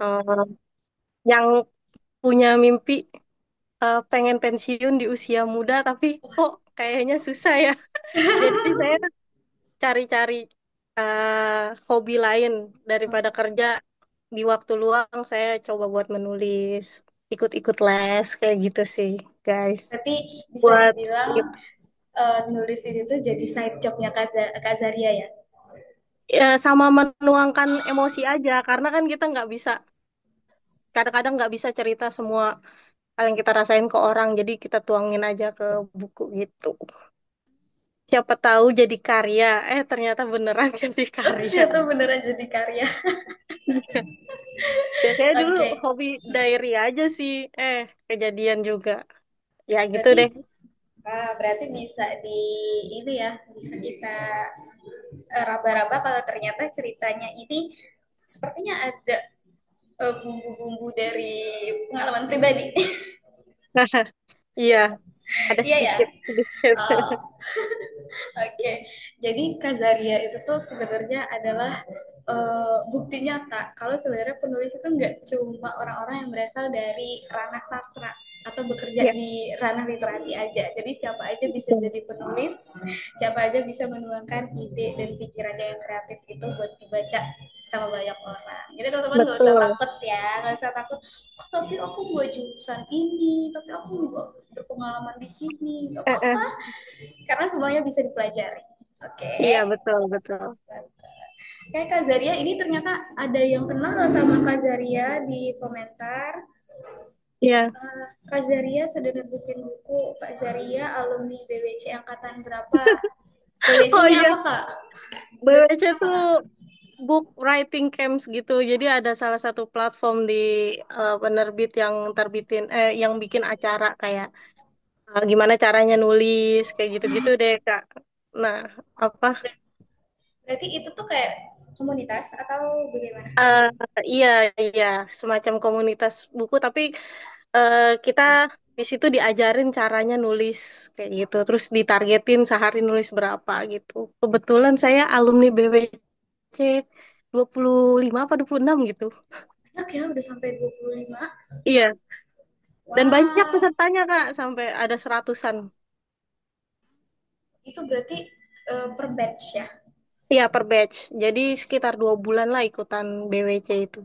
Eh, yang punya mimpi pengen pensiun di usia muda, tapi kok kayaknya susah ya. Jadi saya cari-cari hobi lain daripada kerja. Di waktu luang saya coba buat menulis, ikut-ikut les kayak gitu sih, guys. Berarti bisa Buat dibilang nulis ini tuh jadi side jobnya Kak Zaria ya? ya, sama menuangkan emosi aja, karena kan kita nggak bisa, kadang-kadang nggak bisa cerita semua hal yang kita rasain ke orang, jadi kita tuangin aja ke buku gitu. Siapa tahu jadi karya, ternyata beneran jadi Oh, karya. ternyata beneran jadi karya. Biasanya dulu Oke. hobi diary aja sih, kejadian juga. Ya gitu Berarti deh. berarti bisa di ini ya, bisa kita raba-raba kalau ternyata ceritanya ini sepertinya ada bumbu-bumbu dari pengalaman pribadi. Iya, ada Iya ya. sedikit sedikit. Oh, oke, jadi Kazaria itu tuh sebenarnya adalah bukti nyata kalau sebenarnya penulis itu nggak cuma orang-orang yang berasal dari ranah sastra atau bekerja Ya, di ranah literasi aja. Jadi siapa aja bisa betul. jadi penulis, siapa aja bisa menuangkan ide dan pikirannya yang kreatif itu buat dibaca sama banyak orang. Jadi teman-teman nggak usah Betul. takut ya, nggak usah takut. "Oh, tapi aku buat jurusan ini, tapi aku juga berpengalaman di sini, nggak Eh, eh. apa-apa, karena semuanya bisa dipelajari. Oke. Iya, betul, betul. Kayak Kak Zaria ini ternyata ada yang kenal loh sama Kak Zaria di komentar. Iya. Kak Zaria sudah nerbitin buku. Kak Zaria alumni BWC angkatan berapa? Oh BWC-nya iya, apa Kak? BWC BWC-nya apa tuh Kak? book writing camps gitu. Jadi ada salah satu platform di penerbit yang terbitin, yang bikin acara kayak gimana caranya nulis kayak gitu-gitu deh, Kak. Nah, apa? Berarti itu tuh kayak komunitas atau bagaimana? eh, iya, iya, semacam komunitas buku, tapi kita di situ diajarin caranya nulis kayak gitu. Terus ditargetin sehari nulis berapa gitu. Kebetulan saya alumni BWC 25 apa 26 gitu. Banyak ya, udah sampai 25. Iya, dan banyak Wah, pesertanya Kak, sampai ada seratusan. itu berarti per batch ya? Iya, per batch. Jadi sekitar 2 bulan lah ikutan BWC itu.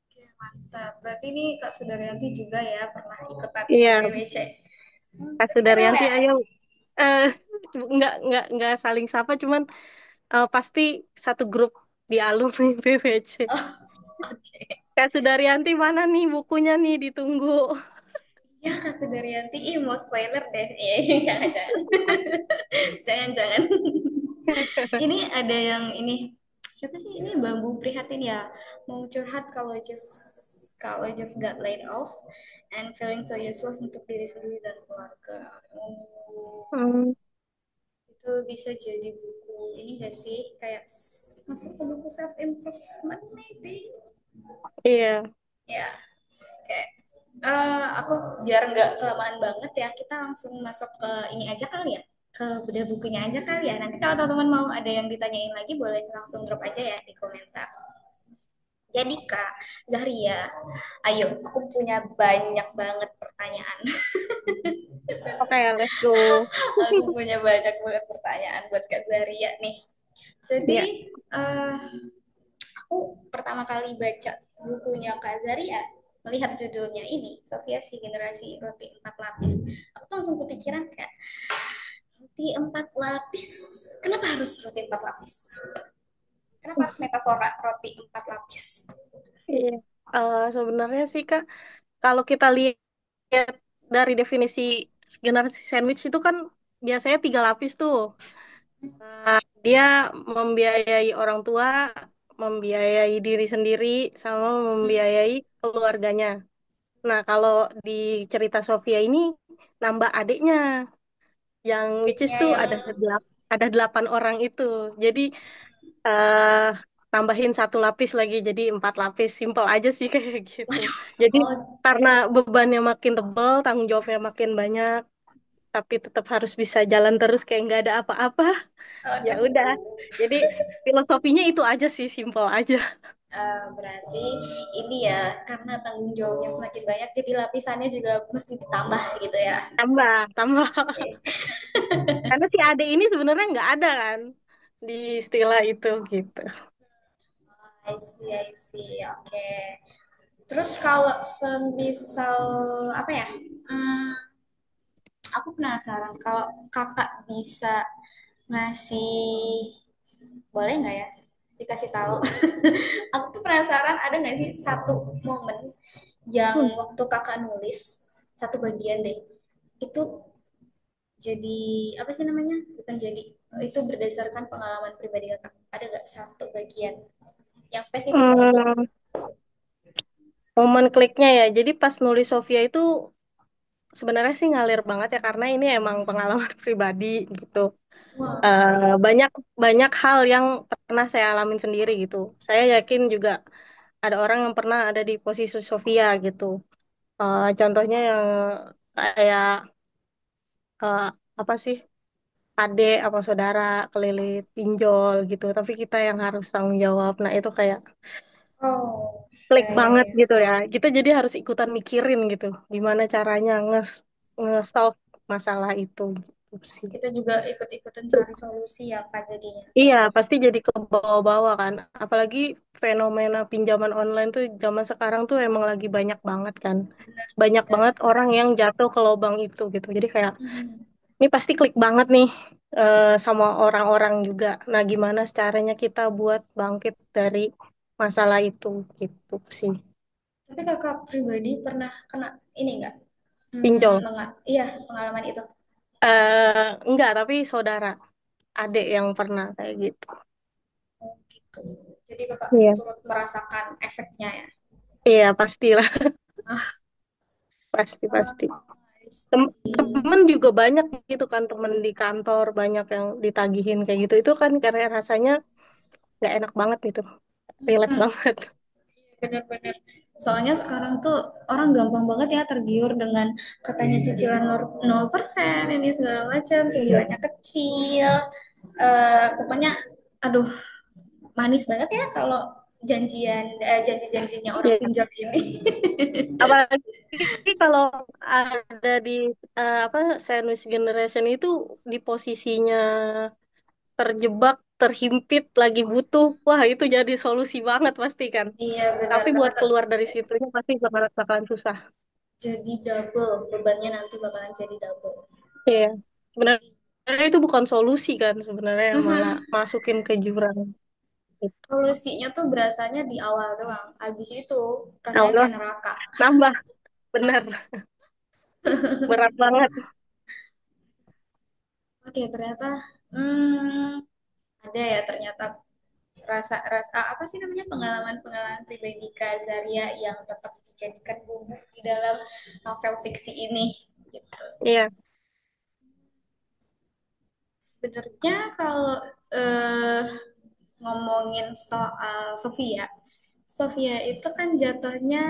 Oke, mantap. Berarti ini Kak Sudaryanti juga ya pernah ikutan Iya, BWC. Kak Berarti kenal Sudaryanti, ya? ayo. Eh, nggak saling sapa, cuman pasti satu grup di alumni BWC. Oh, oke. Kak Sudaryanti mana nih bukunya nih ditunggu. Ya, Kak Sudaryanti, ih mau spoiler deh. Jangan-jangan. Jangan-jangan. Ini ada yang ini. Siapa sih ini Bambu Prihatin ya? Mau curhat kalau just got laid off and feeling so useless untuk diri sendiri dan keluarga. Oh, Hmm, itu bisa jadi buku ini gak sih? Kayak masuk ke buku self improvement maybe. iya. Ya, oke. Aku biar nggak kelamaan banget ya, kita langsung masuk ke ini aja kali ya, ke bedah bukunya aja kali ya. Nanti kalau teman-teman mau ada yang ditanyain lagi, boleh langsung drop aja ya di komentar. Jadi Kak Zahria, ayo, aku punya banyak banget pertanyaan. Oke, let's go. Aku punya banyak banget pertanyaan buat Kak Zahria nih. Jadi, Iya. eh, aku pertama kali baca bukunya Kak Zaria, melihat judulnya ini, Sofia si generasi roti empat lapis. Aku tuh langsung kepikiran kayak, roti empat lapis, kenapa harus roti empat lapis? Kenapa harus metafora roti empat lapis? Iya. Sebenarnya sih Kak, kalau kita lihat dari definisi generasi sandwich itu kan biasanya 3 lapis tuh. Dia membiayai orang tua, membiayai diri sendiri, sama membiayai keluarganya. Nah, kalau di cerita Sofia ini nambah adiknya, yang which is Adiknya tuh yang, ada 8 orang itu. Jadi eh tambahin 1 lapis lagi jadi 4 lapis. Simple aja sih kayak gitu. waduh, Jadi oh karena bebannya makin tebal, tanggung jawabnya makin banyak. tapi tetap harus bisa jalan terus kayak nggak ada apa-apa. Ya Aduh. udah. Jadi filosofinya itu aja sih, simple aja. Berarti ini ya karena tanggung jawabnya semakin banyak, jadi lapisannya juga mesti ditambah gitu ya. Tambah, tambah. Oke. Karena si ade ini sebenarnya nggak ada kan di istilah itu gitu. I see, I see. Oke. Terus kalau semisal apa ya? Hmm, aku penasaran kalau kakak bisa ngasih, boleh nggak ya dikasih tahu? Aku tuh penasaran ada nggak sih satu momen yang Hmm. waktu kakak nulis satu bagian deh itu jadi apa sih namanya? Bukan jadi, itu berdasarkan pengalaman pribadi kakak. Ada nggak satu bagian yang spesifik banget tuh? Hmm, momen kliknya ya. Jadi pas nulis Sofia itu sebenarnya sih ngalir banget ya karena ini emang pengalaman pribadi gitu. Wah, Banyak banyak hal yang pernah saya alamin sendiri gitu. Saya yakin juga ada orang yang pernah ada di posisi Sofia gitu. Contohnya yang kayak eh, apa sih adik apa saudara kelilit pinjol gitu, tapi kita yang harus tanggung jawab. Nah itu kayak oh, klik ya ya banget ya. gitu ya. Kita jadi harus ikutan mikirin gitu, gimana caranya nge-solve masalah itu gitu sih. Kita juga ikut-ikutan cari solusi ya kak jadinya. Iya, pasti jadi ke bawah-bawah kan. Apalagi fenomena pinjaman online tuh zaman sekarang tuh emang lagi banyak banget kan. Benar, Banyak benar. banget orang yang jatuh ke lubang itu gitu. Jadi kayak Mhm. ini pasti klik banget nih sama orang-orang juga. Nah, gimana caranya kita buat bangkit dari masalah itu gitu sih. Tapi kakak pribadi pernah kena ini nggak? Pinjol. Iya, pengalaman itu. Enggak, tapi saudara, adik yang pernah kayak gitu. Oh, gitu. Jadi kakak Iya. turut merasakan efeknya ya. Iya, pastilah, pasti Ah, pasti. I see. Temen juga banyak gitu kan, temen di kantor banyak yang ditagihin kayak gitu. Itu kan karena rasanya nggak enak banget gitu, relate Mm-mm. banget. Bener-bener. Soalnya sekarang tuh orang gampang banget ya tergiur dengan katanya cicilan 0% ini segala macam, Iya. cicilannya kecil. Pokoknya aduh manis banget ya kalau janji-janjinya orang Iya. pinjam ini. Apalagi kalau ada di apa sandwich generation itu di posisinya terjebak, terhimpit, lagi butuh, wah itu jadi solusi banget pasti kan. Iya benar Tapi karena buat keluar dari situnya pasti bakalan susah. jadi double bebannya nanti bakalan jadi double. Iya. Sebenarnya itu bukan solusi kan, sebenarnya malah Mhm. masukin ke jurang. Gitu. Solusinya tuh berasanya di awal doang. Habis itu rasanya Allah kayak neraka. nambah, benar, berat banget. Oke, ternyata hmm, ada ya ternyata rasa apa sih namanya pengalaman-pengalaman pribadi Kak Zaria yang tetap dijadikan bumbu di dalam novel fiksi ini gitu. Iya, Sebenarnya kalau eh, ngomongin soal Sofia, Sofia itu kan jatuhnya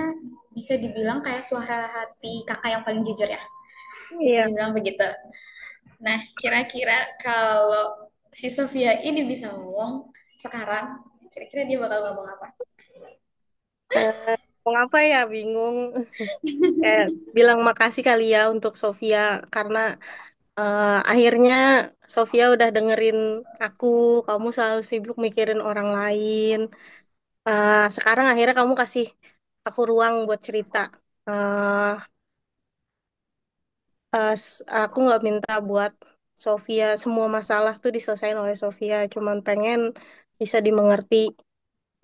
bisa dibilang kayak suara hati kakak yang paling jujur ya, bisa iya. dibilang begitu. Nah, kira-kira kalau si Sofia ini bisa ngomong sekarang, kira-kira dia bakal ngomong apa? Mau apa ya, bingung. Bilang makasih kali ya untuk Sofia karena akhirnya Sofia udah dengerin aku, kamu selalu sibuk mikirin orang lain. Sekarang akhirnya kamu kasih aku ruang buat cerita. Eh, aku nggak minta buat Sofia semua masalah tuh diselesain oleh Sofia, cuman pengen bisa dimengerti.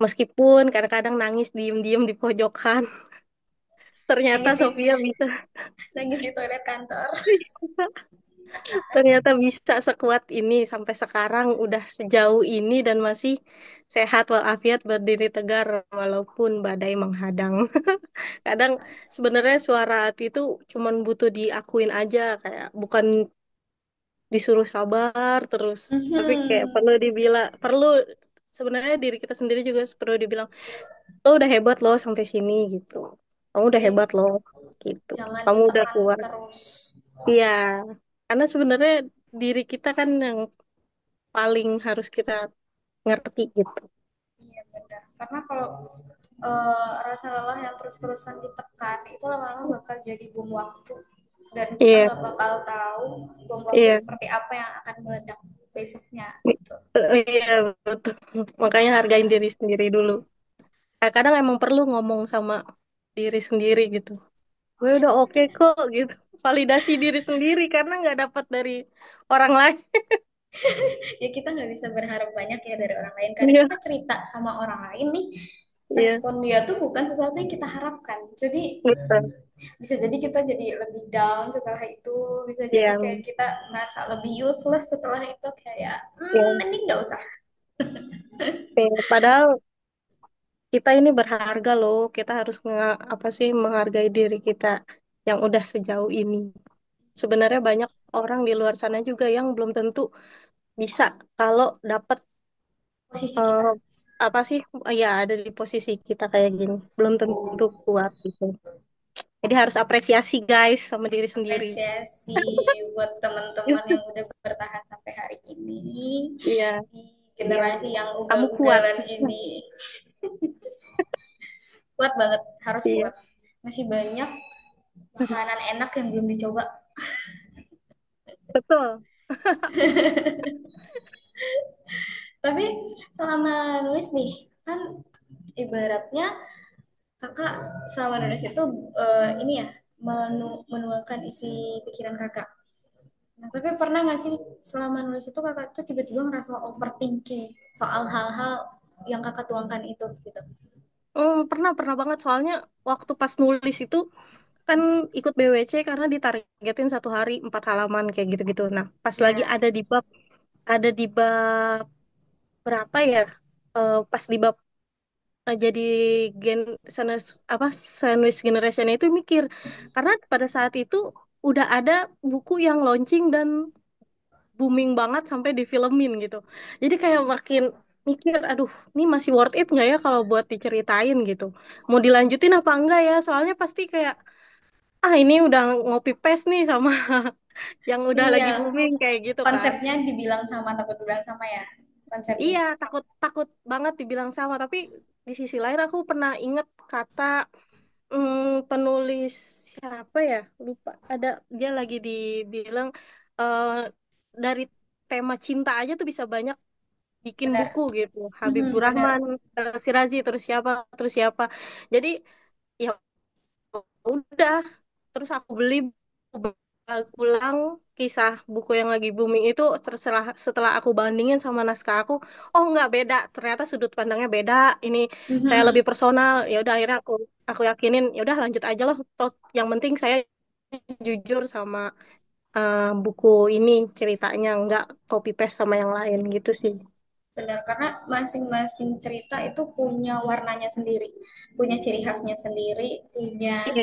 Meskipun kadang-kadang nangis diem-diem di pojokan, ternyata Nangis di Sofia bisa. nangis di toilet kantor. Ternyata bisa sekuat ini sampai sekarang udah sejauh ini dan masih sehat walafiat berdiri tegar walaupun badai menghadang. Kadang sebenarnya suara hati itu cuman butuh diakuin aja kayak bukan disuruh sabar terus. Tapi kayak perlu Mhm. dibilang, perlu sebenarnya diri kita sendiri juga perlu dibilang, lo udah hebat loh sampai sini gitu. Kamu udah Jadi hebat loh gitu. jangan Kamu udah ditekan keluar. terus. Iya, Karena sebenarnya diri kita kan yang paling harus kita ngerti gitu. Iya benar. Karena kalau rasa lelah yang terus-terusan ditekan itu lama-lama bakal jadi bom waktu dan kita Iya, nggak bakal tahu bom waktu iya, seperti apa yang akan meledak besoknya gitu. iya betul. Makanya hargain diri sendiri dulu. Kadang emang perlu ngomong sama diri sendiri gitu. Gue udah oke kok gitu. Validasi diri sendiri karena nggak dapat dari orang lain. Ya kita nggak bisa berharap banyak ya dari orang lain. Kadang Iya, kita cerita sama orang lain nih, iya, respon dia tuh bukan sesuatu yang kita harapkan. Jadi betul. bisa jadi kita jadi lebih down setelah itu, bisa jadi Iya, kayak kita merasa lebih useless setelah itu kayak iya. mending nggak usah. Padahal kita ini berharga loh. Kita harus apa sih menghargai diri kita yang udah sejauh ini. Sebenarnya banyak orang di luar sana juga yang belum tentu bisa kalau dapat Posisi eh, kita. apa sih ya ada di posisi kita kayak gini. Belum tentu kuat gitu. Jadi harus apresiasi guys sama diri sendiri. Apresiasi buat teman-teman yang udah bertahan sampai hari ini Iya, di iya. generasi yang Kamu kuat. ugal-ugalan ini. Kuat banget, harus Iya, kuat. Masih banyak makanan enak yang belum dicoba. betul. Tapi selama nulis nih, kan ibaratnya kakak selama nulis itu ini ya menuangkan isi pikiran kakak. Nah, tapi pernah nggak sih selama nulis itu kakak tuh tiba-tiba ngerasa overthinking soal hal-hal yang kakak tuangkan itu gitu? Pernah banget soalnya waktu pas nulis itu kan ikut BWC karena ditargetin satu hari 4 halaman kayak gitu-gitu. Nah, pas lagi Ya. ada di bab berapa ya? Pas di bab jadi gen apa sandwich generation itu mikir karena pada saat itu udah ada buku yang launching dan booming banget sampai difilmin gitu. Jadi kayak makin mikir, aduh, ini masih worth it nggak ya kalau buat diceritain gitu. Mau dilanjutin apa enggak ya? Soalnya pasti kayak, ah ini udah ngopi paste nih sama yang udah Iya, lagi booming kayak gitu kan. konsepnya dibilang sama takut dibilang sama ya konsepnya. Iya, takut takut banget dibilang sama. Tapi di sisi lain aku pernah inget kata penulis siapa ya? Lupa. Ada dia lagi dibilang eh, dari tema cinta aja tuh bisa banyak bikin Benar. buku gitu. Mhm, Habibur benar. Rahman, Sirazi, terus siapa. Jadi ya udah, terus aku beli ulang kisah buku yang lagi booming itu setelah aku bandingin sama naskah aku, oh nggak beda, ternyata sudut pandangnya beda. Ini saya lebih Mhm. personal. Ya udah akhirnya aku yakinin, ya udah lanjut aja loh. Toh, yang penting saya jujur sama buku ini ceritanya nggak copy paste sama yang lain gitu sih. Benar, karena masing-masing cerita itu punya warnanya sendiri, punya ciri khasnya sendiri, punya Iya,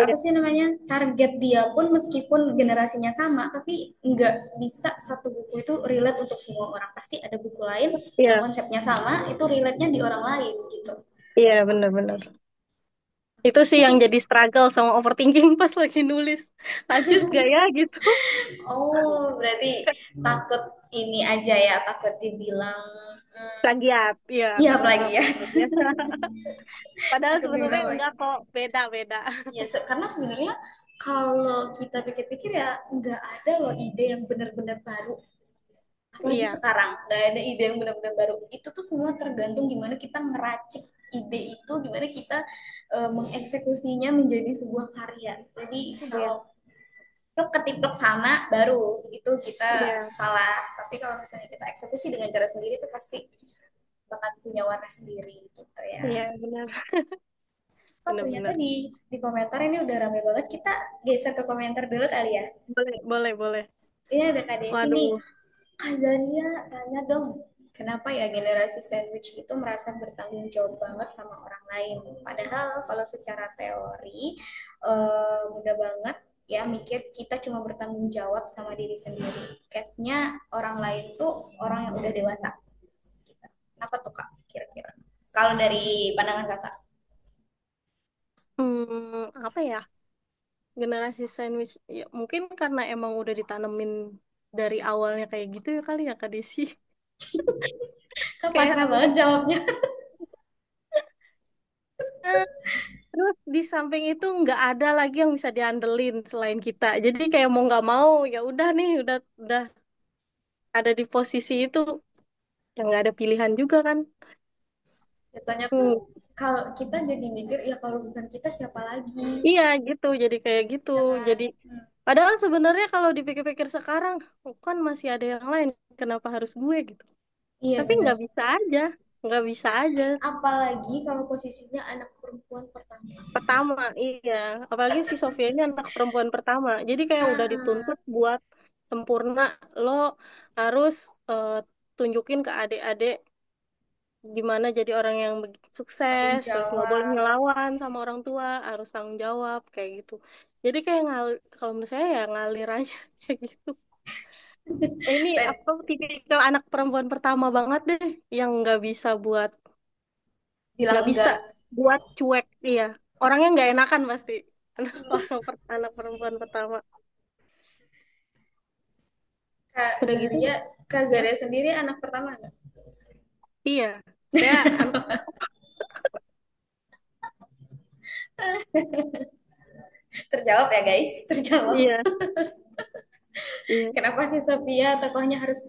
apa iya, sih namanya target dia pun meskipun generasinya sama, tapi nggak bisa satu buku itu relate untuk semua orang. Pasti ada buku lain yang iya, konsepnya sama, itu relate-nya di orang lain gitu. iya bener-bener. Itu sih yang Mungkin, jadi struggle sama overthinking pas lagi nulis. Lanjut gak ya gitu. oh berarti takut ini aja ya, takut dibilang, Plagiat, iya iya takut apalagi banget ya, plagiat. Padahal takut sebenarnya dibilang lagi. enggak kok, beda-beda. Ya, karena sebenarnya kalau kita pikir-pikir ya nggak ada loh ide yang benar-benar baru. Apalagi Iya, sekarang nggak ada ide yang benar-benar baru. Itu tuh semua tergantung gimana kita ngeracik ide itu, gimana kita mengeksekusinya menjadi sebuah karya. Jadi iya, kalau ketiplek sama baru itu kita iya, salah. Tapi kalau misalnya kita eksekusi dengan cara sendiri itu pasti bakal punya warna sendiri gitu ya. iya benar, Oh, ternyata benar-benar. di komentar ini udah rame banget. Kita geser ke komentar dulu kali ya. Boleh, boleh, boleh. Ini ada Kak Desi nih. Waduh, Kak Zania tanya dong, kenapa ya generasi sandwich itu merasa bertanggung jawab banget sama orang lain? Padahal kalau secara teori mudah banget ya mikir kita cuma bertanggung jawab sama diri sendiri. Case-nya orang lain tuh orang yang udah dewasa. Kenapa tuh Kak kira-kira? Kalau dari pandangan Kakak? apa ya? generasi sandwich ya mungkin karena emang udah ditanemin dari awalnya kayak gitu ya kali ya Kak Desi. Kak Kayak pasrah udah. banget jawabnya. Eh, terus di samping itu nggak ada lagi yang bisa diandelin selain kita. Jadi kayak mau nggak mau ya udah nih udah ada di posisi itu yang nggak ada pilihan juga kan. Jatuhnya tuh Hmm, kalau kita jadi mikir ya kalau bukan kita siapa lagi, iya gitu jadi kayak gitu. ya kan? Jadi padahal sebenarnya kalau dipikir-pikir sekarang oh, kan masih ada yang lain. Kenapa harus gue gitu? Iya Tapi benar. nggak bisa aja, nggak bisa aja. Apalagi kalau posisinya anak perempuan pertama. Pertama, iya. Apalagi si Sofia ini anak perempuan pertama. Jadi kayak udah Ah, dituntut buat sempurna. Lo harus eh, tunjukin ke adik-adik gimana jadi orang yang tanggung sukses. Terus nggak boleh jawab. ngelawan sama orang tua, harus tanggung jawab kayak gitu. Jadi kayak kalau menurut saya ya ngalir aja kayak gitu. Ini Dan apa tipikal anak perempuan pertama banget deh yang nggak bilang bisa enggak. buat cuek, iya. Orangnya nggak enakan pasti. Anak perempuan pertama. Kak Udah gitu, Zahria, Kak ya. Zahria sendiri anak pertama enggak? Iya. Saya anak, Terjawab ya guys, terjawab. iya, iya. Kenapa sih Sophia tokohnya harus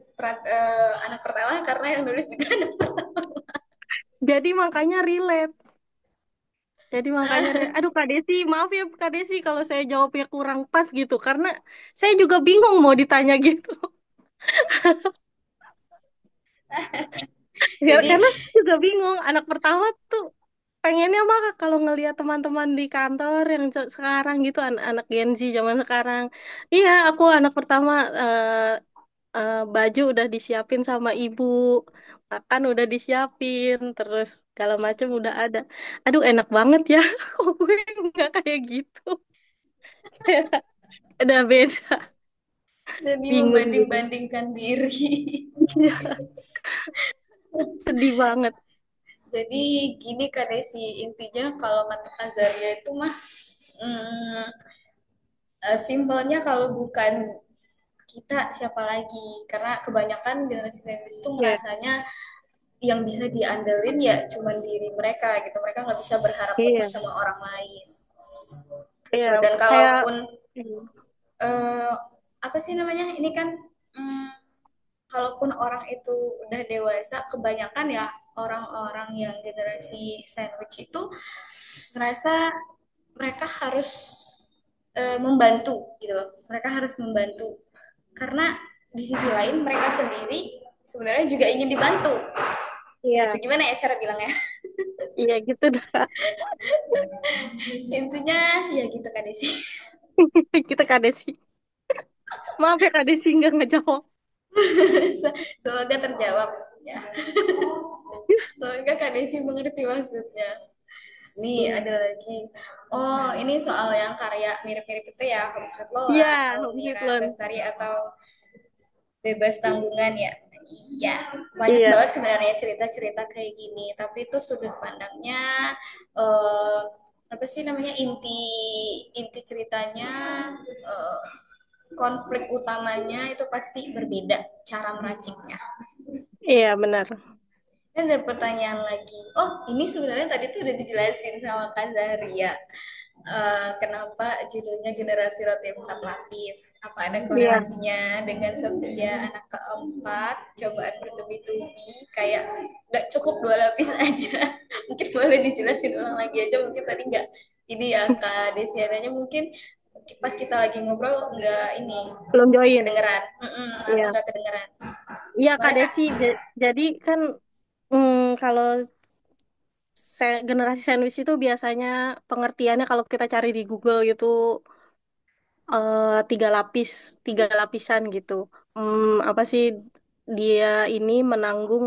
anak pertama? Karena yang nulis juga anak pertama. Jadi makanya relate. Jadi makanya, aduh Kak Desi, maaf ya Kak Desi kalau saya jawabnya kurang pas gitu. Karena saya juga bingung mau ditanya gitu. Ya, Jadi karena saya juga bingung. Anak pertama tuh pengennya mah kalau ngelihat teman-teman di kantor yang sekarang gitu, anak-anak Gen Z zaman sekarang. Iya, aku anak pertama baju udah disiapin sama ibu, makan udah disiapin, terus segala macam udah ada. Aduh, enak banget ya. Kok gue nggak kayak gitu? Kayak udah beda, jadi bingung gitu. membanding-bandingkan diri. Iya, sedih banget. Jadi gini Kak Desi, intinya kalau kata Kak Zaria itu mah hmm, simpelnya kalau bukan kita siapa lagi? Karena kebanyakan generasi sandwich itu Iya, merasanya yang bisa diandelin ya cuman diri mereka gitu. Mereka nggak bisa berharap lebih iya, sama orang lain iya. gitu. Dan Kayak, kalaupun hmm, eh, apa sih namanya? Ini kan mm, kalaupun orang itu udah dewasa, kebanyakan ya orang-orang yang generasi sandwich itu ngerasa mereka harus membantu gitu loh. Mereka harus membantu karena di sisi lain mereka sendiri sebenarnya juga ingin dibantu. Gitu iya, gimana ya cara bilangnya? iya gitu dah. Intinya ya gitu kan sih. Kita Kak Desi. Maaf ya Kak Desi nggak ngejawab. Semoga terjawab ya. Semoga Kak Desi mengerti maksudnya. Nih Iya, ada lagi. Oh, ini soal yang karya mirip-mirip itu ya, Home Sweet iya, Loan, Home Sweet Almira Loan. Lestari atau Bebas Tanggungan ya. Iya, banyak Iya, banget sebenarnya cerita-cerita kayak gini. Tapi itu sudut pandangnya eh, apa sih namanya inti inti ceritanya eh, konflik utamanya itu pasti berbeda cara meraciknya. iya benar. Dan ada pertanyaan lagi. Oh, ini sebenarnya tadi tuh udah dijelasin sama Kak Zaharia. Kenapa judulnya generasi roti empat lapis? Apa ada Iya, korelasinya dengan Sophia anak keempat cobaan bertubi-tubi kayak nggak cukup dua lapis aja? Mungkin boleh dijelasin ulang lagi aja. Mungkin tadi nggak ini ya Kak Desiananya mungkin pas kita lagi ngobrol nggak ini belum nggak join. kedengeran. Atau Iya, nggak kedengeran. iya Kak Boleh Kak? Desi. Jadi kan kalau generasi sandwich itu biasanya pengertiannya kalau kita cari di Google gitu tiga lapis, tiga lapisan gitu. Apa sih dia ini menanggung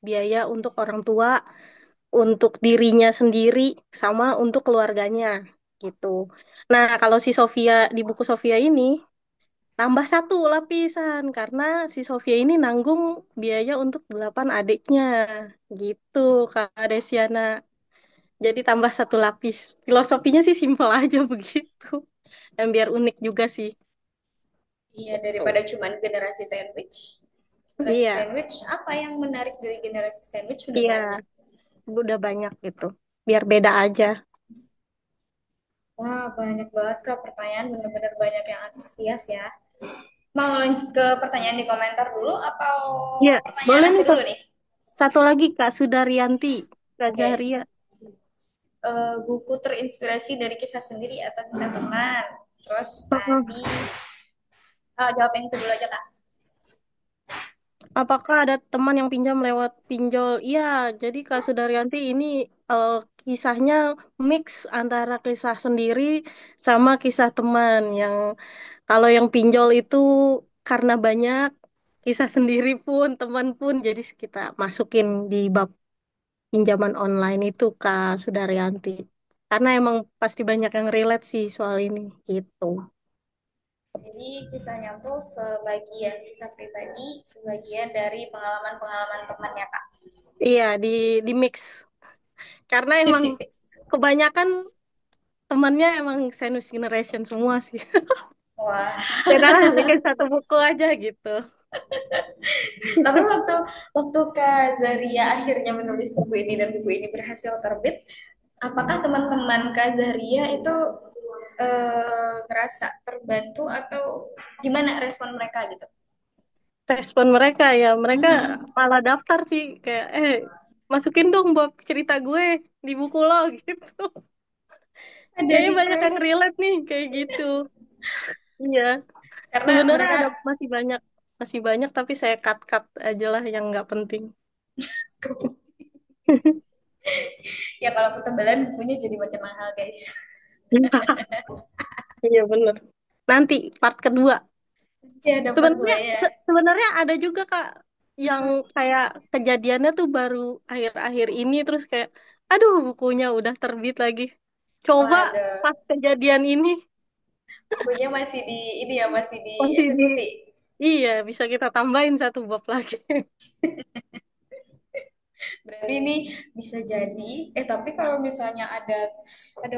biaya untuk orang tua, untuk dirinya sendiri, sama untuk keluarganya gitu. Nah, kalau si Sofia di buku Sofia ini tambah satu lapisan karena si Sofia ini nanggung biaya untuk delapan adiknya gitu, Kak Desiana. Jadi tambah satu lapis. Filosofinya sih simpel aja begitu. Dan biar unik juga sih. Iya, Gitu. daripada cuman generasi sandwich. Generasi Iya, sandwich, apa yang menarik dari generasi sandwich udah iya. banyak. Udah banyak gitu. Biar beda aja. Wah, banyak banget Kak pertanyaan, bener-bener banyak yang antusias ya. Mau lanjut ke pertanyaan di komentar dulu atau Iya, pertanyaan boleh aku nih Kak. dulu nih? Satu lagi Kak Sudaryanti. Kak Oke. Zahria. Buku terinspirasi dari kisah sendiri atau kisah teman. Terus Heeh. tadi jawab yang itu dulu aja Kak. Apakah ada teman yang pinjam lewat pinjol? Iya, jadi Kak Sudaryanti ini eh, kisahnya mix antara kisah sendiri sama kisah teman. Yang kalau yang pinjol itu karena banyak, kisah sendiri pun, teman pun, jadi kita masukin di bab pinjaman online itu Kak Sudaryanti. Karena emang pasti banyak yang relate sih soal ini, gitu. Jadi kisahnya tuh sebagian kisah pribadi, sebagian dari pengalaman-pengalaman teman ya Kak. Iya, di mix. Karena emang kebanyakan temannya emang sandwich generation semua sih. Wah, Kita lah bikin satu buku aja gitu. tapi waktu waktu Kak Zaria akhirnya menulis buku ini dan buku ini berhasil terbit, apakah teman-teman Kak Zaria itu ngerasa terbantu atau gimana respon mereka gitu? Respon mereka ya, mereka Mhm. malah daftar sih kayak masukin dong bab cerita gue di buku lo gitu. Ada Kayaknya banyak yang request relate nih kayak gitu. Iya, karena sebenarnya mereka ada masih banyak tapi saya cut-cut aja lah yang nggak penting. ya kalau ketebalan bukunya jadi makin mahal guys. Iya bener. Nanti part kedua. Ya dapat Sebenarnya dua ya. sebenarnya ada juga Kak yang kayak kejadiannya tuh baru akhir-akhir ini terus kayak aduh bukunya udah terbit lagi. Coba Waduh, pas kejadian ini bukunya masih di ini ya masih masih di dieksekusi. iya bisa kita tambahin satu bab lagi. Berarti ini bisa jadi, tapi kalau misalnya ada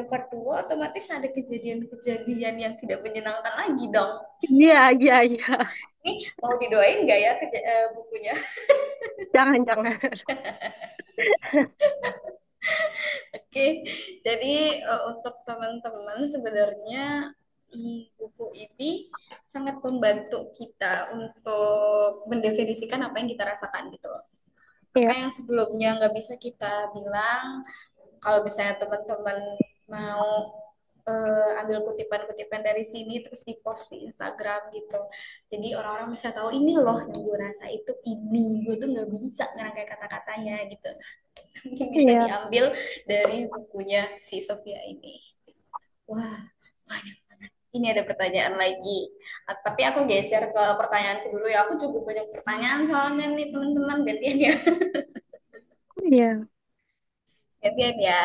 part 2 otomatis ada kejadian-kejadian yang tidak menyenangkan lagi dong. Iya iya iya. Ini mau didoain nggak ya bukunya? Jangan jangan. Oke, jadi untuk teman-teman sebenarnya buku ini sangat membantu kita untuk mendefinisikan apa yang kita rasakan gitu loh. Apa Iya yang sebelumnya nggak bisa kita bilang, kalau misalnya teman-teman mau ambil kutipan-kutipan dari sini terus dipost di Instagram gitu. Jadi orang-orang bisa tahu ini loh yang gue rasa itu ini. Gue tuh nggak bisa ngerangkai kata-katanya gitu. Mungkin bisa iya diambil dari bukunya si Sofia ini. Wah, banyak banget. Ini ada pertanyaan lagi. Tapi aku geser ke pertanyaanku dulu ya. Aku cukup banyak pertanyaan soalnya nih teman-teman. Gantian ya. iya Gantian ya.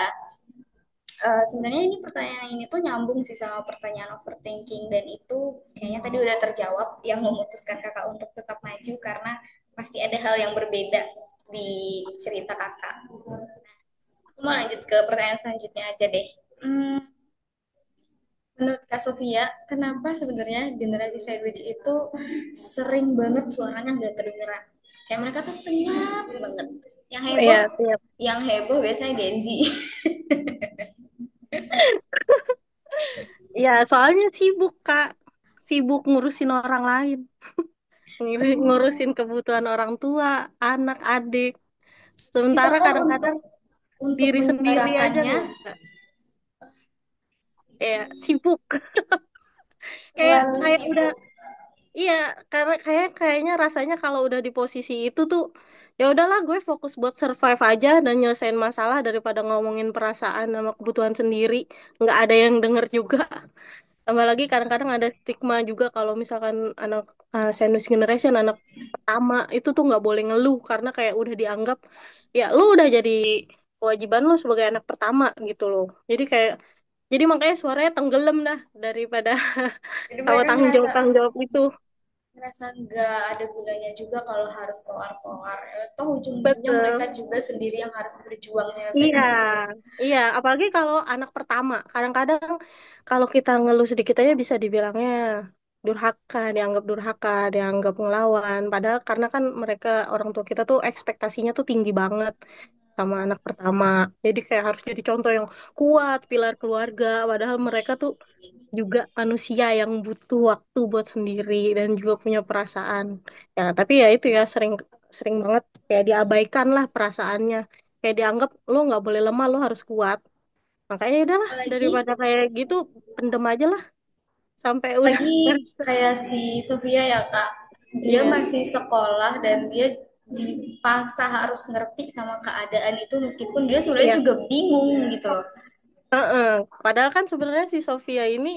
Sebenarnya ini pertanyaan ini tuh nyambung sih sama pertanyaan overthinking dan itu kayaknya tadi udah terjawab yang memutuskan kakak untuk tetap maju karena pasti ada hal yang berbeda di cerita kakak. Aku mau lanjut ke pertanyaan selanjutnya aja deh. Hmm, Menurut Kak Sofia, kenapa sebenarnya generasi sandwich itu sering banget suaranya nggak kedengeran? Kayak mereka tuh senyap banget. Yang iya heboh, siap. yang heboh biasanya Gen Z. Iya soalnya sibuk Kak, sibuk ngurusin orang lain, ngurusin Oh, kebutuhan orang tua, anak, adik. berarti Sementara bahkan kadang-kadang untuk diri sendiri aja menyuarakannya nggak kayak sibuk kayak terlalu kayak udah sibuk. iya karena kayaknya rasanya kalau udah di posisi itu tuh ya udahlah gue fokus buat survive aja dan nyelesain masalah daripada ngomongin perasaan sama kebutuhan sendiri nggak ada yang denger juga. Tambah lagi kadang-kadang ada stigma juga kalau misalkan anak sandwich generation anak pertama itu tuh nggak boleh ngeluh karena kayak udah dianggap ya lu udah jadi kewajiban lu sebagai anak pertama gitu loh. Jadi makanya suaranya tenggelam dah daripada Jadi sama mereka ngerasa tanggung jawab itu. ngerasa nggak ada gunanya juga kalau harus keluar-keluar. Toh ujung-ujungnya mereka Betul. juga sendiri yang harus berjuang Iya, menyelesaikan itu. iya. Apalagi kalau anak pertama. Kadang-kadang kalau kita ngeluh sedikit aja bisa dibilangnya durhaka, dianggap durhaka, dianggap ngelawan. Padahal karena kan mereka orang tua kita tuh ekspektasinya tuh tinggi banget sama anak pertama. Jadi kayak harus jadi contoh yang kuat, pilar keluarga. Padahal mereka tuh juga manusia yang butuh waktu buat sendiri dan juga punya perasaan. Ya, tapi ya itu ya sering sering banget kayak diabaikan lah perasaannya. Kayak dianggap lo nggak boleh lemah, lo harus kuat. Makanya ya udahlah Apalagi daripada kayak gitu pendem aja lah sampai udah Lagi kayak si Sofia ya Kak, dia iya masih sekolah dan dia dipaksa harus ngerti sama keadaan itu meskipun dia sebenarnya iya. juga bingung gitu loh. Heeh. Padahal kan sebenarnya si Sofia ini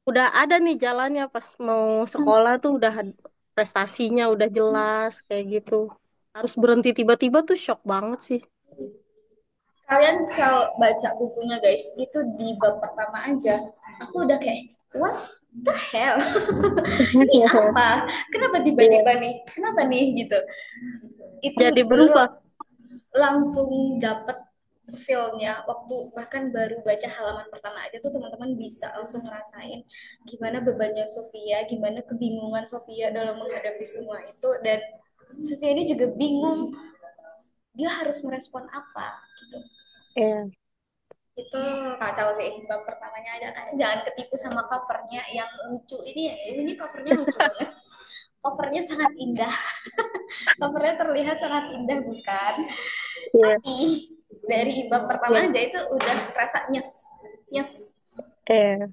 udah ada nih jalannya pas mau sekolah tuh udah prestasinya udah jelas kayak gitu. Harus berhenti tiba-tiba tuh shock banget sih. Kalian kalau baca bukunya guys, itu di bab pertama aja, aku udah kayak, what the hell? Ini apa? Kenapa tiba-tiba Iya, nih? Kenapa nih gitu? Itu jadi bener-bener berubah. langsung dapet feel-nya waktu bahkan baru baca halaman pertama aja tuh teman-teman bisa langsung ngerasain gimana bebannya Sofia, gimana kebingungan Sofia dalam menghadapi semua itu dan Sofia ini juga bingung dia harus merespon apa gitu. Iya, Itu kacau sih bab pertamanya aja kan jangan ketipu sama covernya yang lucu ini ya ini covernya lucu banget, covernya sangat indah, covernya terlihat sangat indah bukan. iya, Tapi dari bab pertama iya, aja itu udah kerasa nyes, nyes. iya.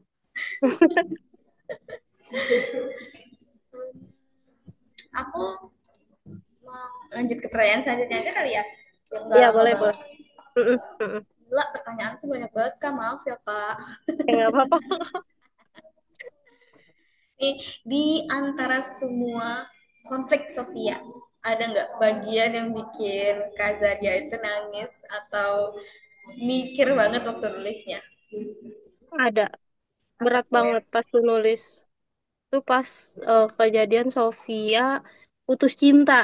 Aku mau lanjut ke pertanyaan selanjutnya aja kali ya, yang gak Iya, lama boleh, banget. boleh. Mm-mm, mm-mm. Gila, pertanyaanku banyak banget kak, maaf ya kak. Nggak apa-apa. Nih, di antara semua konflik Sofia, ada nggak bagian yang bikin Kak Zadia itu nangis atau mikir banget waktu nulisnya? Ada. Apa Berat tuh yang banget pas lu nulis. Itu pas kejadian Sofia putus cinta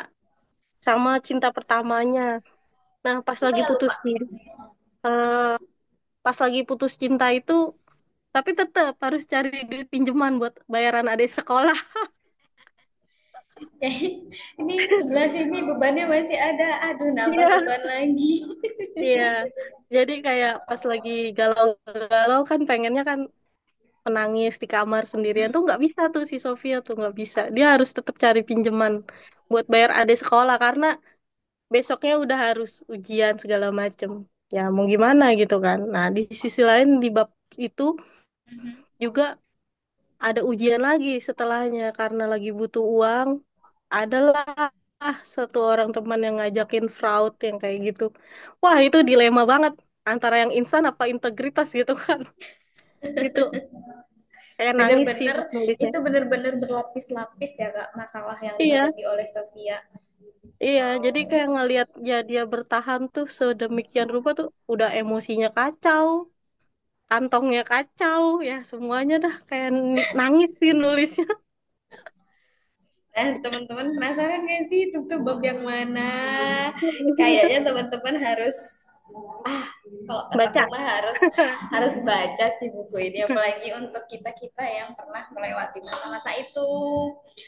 sama cinta pertamanya. Nah, aku kayak lupa. eh, pas lagi putus cinta itu, tapi tetap harus cari duit pinjaman buat bayaran adik sekolah. Kayak ini sebelah sini bebannya masih ada, aduh nambah Iya, beban lagi. iya. Jadi kayak pas lagi galau-galau kan pengennya kan menangis di kamar sendirian tuh nggak bisa tuh si Sofia tuh nggak bisa. Dia harus tetap cari pinjaman buat bayar adik sekolah karena besoknya udah harus ujian segala macem. Ya mau gimana gitu kan. Nah di sisi lain di bab itu juga ada ujian lagi setelahnya karena lagi butuh uang. Adalah satu orang teman yang ngajakin fraud yang kayak gitu. Wah itu dilema banget antara yang instan apa integritas gitu kan. Itu kayak nangis sih Bener-bener pas nulisnya. itu bener-bener berlapis-lapis ya kak masalah yang Iya, dihadapi oleh Sofia. iya. Jadi kayak ngelihat ya dia bertahan tuh sedemikian rupa tuh udah emosinya kacau, kantongnya kacau, ya semuanya dah kayak nangis sih nulisnya. Nah, teman-teman penasaran gak sih itu bab yang mana? Kayaknya teman-teman harus ah kalau kataku Baca. mah harus harus baca sih buku ini apalagi untuk kita-kita yang pernah melewati masa-masa itu